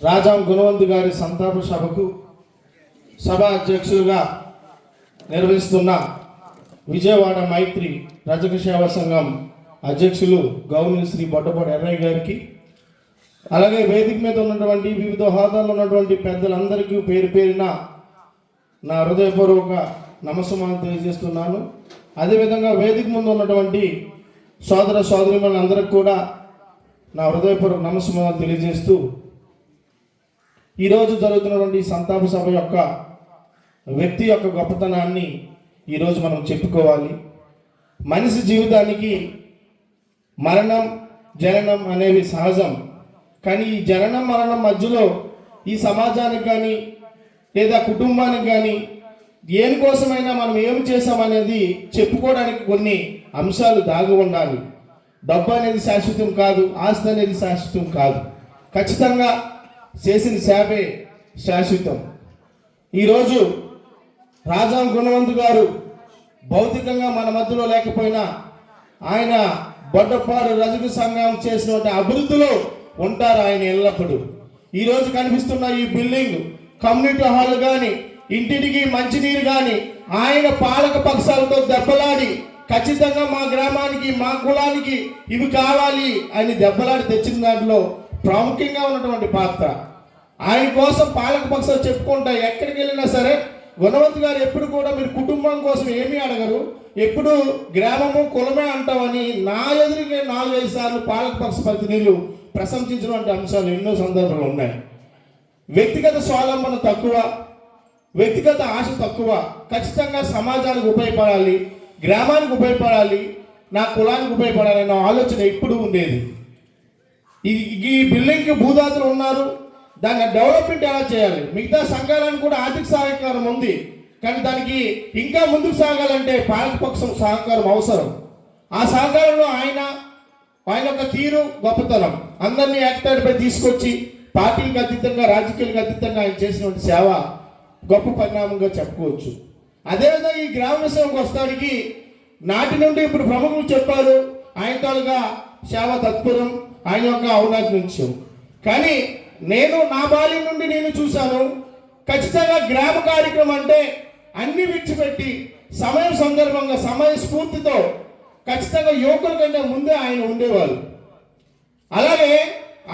రాజాం గుణవంతు గారి సంతాప సభకు సభ అధ్యక్షులుగా నిర్వహిస్తున్న విజయవాడ మైత్రి రజక సేవా సంఘం అధ్యక్షులు గౌరవ శ్రీ బొట్టపాటి ఎర్రయ్య గారికి, అలాగే వేదిక మీద ఉన్నటువంటి వివిధ హోదాల్లో ఉన్నటువంటి పెద్దలందరికీ పేరు పేరిన నా హృదయపూర్వక నమస్కారాలు తెలియజేస్తున్నాను. అదేవిధంగా వేదిక ముందు ఉన్నటువంటి సోదర సోదరీమణులందరికీ కూడా నా హృదయపూర్వక నమస్కారాలు తెలియజేస్తూ, ఈరోజు జరుగుతున్నటువంటి సంతాప సభ యొక్క వ్యక్తి యొక్క గొప్పతనాన్ని ఈరోజు మనం చెప్పుకోవాలి. మనిషి జీవితానికి మరణం జననం అనేవి సహజం. కానీ ఈ జననం మరణం మధ్యలో ఈ సమాజానికి కానీ లేదా కుటుంబానికి కానీ దేనికోసమైనా మనం ఏమి చేసామనేది చెప్పుకోవడానికి కొన్ని అంశాలు దాగి ఉండాలి. డబ్బు అనేది శాశ్వతం కాదు, ఆస్తి అనేది శాశ్వతం కాదు. ఖచ్చితంగా చేసిన సేవే శాశ్వతం. ఈరోజు రాజాం గుణవంతు గారు భౌతికంగా మన మధ్యలో లేకపోయినా ఆయన బొడ్డపాడు రజక సంఘం చేసినటువంటి అభివృద్ధిలో ఉంటారు ఆయన ఎల్లప్పుడూ. ఈరోజు కనిపిస్తున్న ఈ బిల్డింగ్, కమ్యూనిటీ హాల్ కానీ, ఇంటింటికి మంచినీరు కానీ ఆయన పాలక పక్షాలతో దెబ్బలాడి ఖచ్చితంగా మా గ్రామానికి మా కులానికి ఇవి కావాలి అని దెబ్బలాడి తెచ్చిన దాంట్లో ప్రాముఖ్యంగా ఉన్నటువంటి పాత్ర. ఆయన కోసం పాలక పక్షాలు చెప్పుకుంటా ఎక్కడికి వెళ్ళినా సరే గుణవంతు గారు ఎప్పుడు కూడా మీరు కుటుంబం కోసం ఏమీ అడగరు, ఎప్పుడు గ్రామము కులమే అంటామని నా ఎదురుగా 4-5 సార్లు పాలకపక్ష ప్రతినిధులు ప్రశంసించినటువంటి అంశాలు ఎన్నో సందర్భాలు ఉన్నాయి. వ్యక్తిగత స్వావలంబన తక్కువ, వ్యక్తిగత ఆశ తక్కువ. ఖచ్చితంగా సమాజానికి ఉపయోగపడాలి, గ్రామానికి ఉపయోగపడాలి, నా కులానికి ఉపయోగపడాలి అన్న ఆలోచన ఎప్పుడు ఉండేది. ఈ బిల్డింగ్కి భూదాతలు ఉన్నారు, దాన్ని డెవలప్మెంట్ ఎలా చేయాలి. మిగతా సంఘాలకు కూడా ఆర్థిక సహకారం ఉంది, కానీ దానికి ఇంకా ముందుకు సాగాలంటే పాలకపక్షం సహకారం అవసరం. ఆ సహకారంలో ఆయన యొక్క తీరు గొప్పతనం, అందరినీ ఏకతాటిపై తీసుకొచ్చి పార్టీలకు అతీతంగా రాజకీయాలకు అతీతంగా ఆయన చేసినటువంటి సేవ గొప్ప పరిణామంగా చెప్పుకోవచ్చు. అదేవిధంగా ఈ గ్రామ విషయంకి వస్తానికి నాటి నుండి ఇప్పుడు ప్రముఖులు చెప్పారు ఆయన తాలూగా సేవ తత్పరం, ఆయన యొక్క ఔన్నత్యం. కానీ నేను నా బాల్యం నుండి నేను చూశాను, ఖచ్చితంగా గ్రామ కార్యక్రమం అంటే అన్ని విడిచిపెట్టి సమయం సందర్భంగా సమయ స్ఫూర్తితో ఖచ్చితంగా యువకుల కంటే ముందే ఆయన ఉండేవారు. అలాగే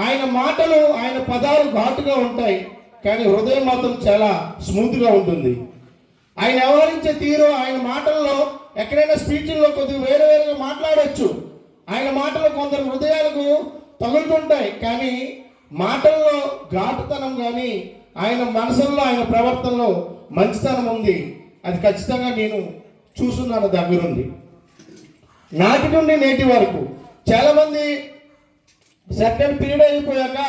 ఆయన మాటలు, ఆయన పదాలు ఘాటుగా ఉంటాయి, కానీ హృదయం మాత్రం చాలా స్మూత్గా ఉంటుంది. ఆయన వ్యవహరించే తీరు, ఆయన మాటల్లో ఎక్కడైనా స్పీచ్ల్లో కొద్దిగా వేరుగా మాట్లాడవచ్చు. ఆయన మాటలు కొందరు హృదయాలకు తగులుతుంటాయి, కానీ మాటల్లో ఘాటుతనం కానీ ఆయన మనసుల్లో ఆయన ప్రవర్తనలో మంచితనం ఉంది. అది ఖచ్చితంగా నేను చూస్తున్నాను దగ్గరుండి. నాటి నుండి నేటి వరకు చాలామంది సెకండ్ పీరియడ్ అయిపోయాక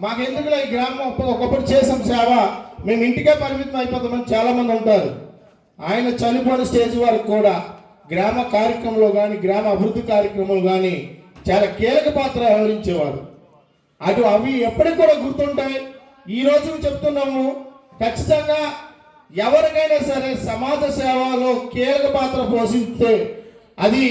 మాకెందుకులా ఈ గ్రామం ఒకప్పుడు చేసాం సేవ, మేము ఇంటికే పరిమితం అయిపోతామని చాలామంది ఉంటారు. ఆయన చనిపోయిన స్టేజ్ వరకు కూడా గ్రామ కార్యక్రమంలో కానీ గ్రామ అభివృద్ధి కార్యక్రమంలో కానీ చాలా కీలక పాత్ర వ్యవహరించేవారు. అవి ఎప్పటికి కూడా గుర్తుంటాయి. ఈరోజు చెప్తున్నాము, ఖచ్చితంగా ఎవరికైనా సరే సమాజ సేవలో కీలక పాత్ర పోషిస్తే అది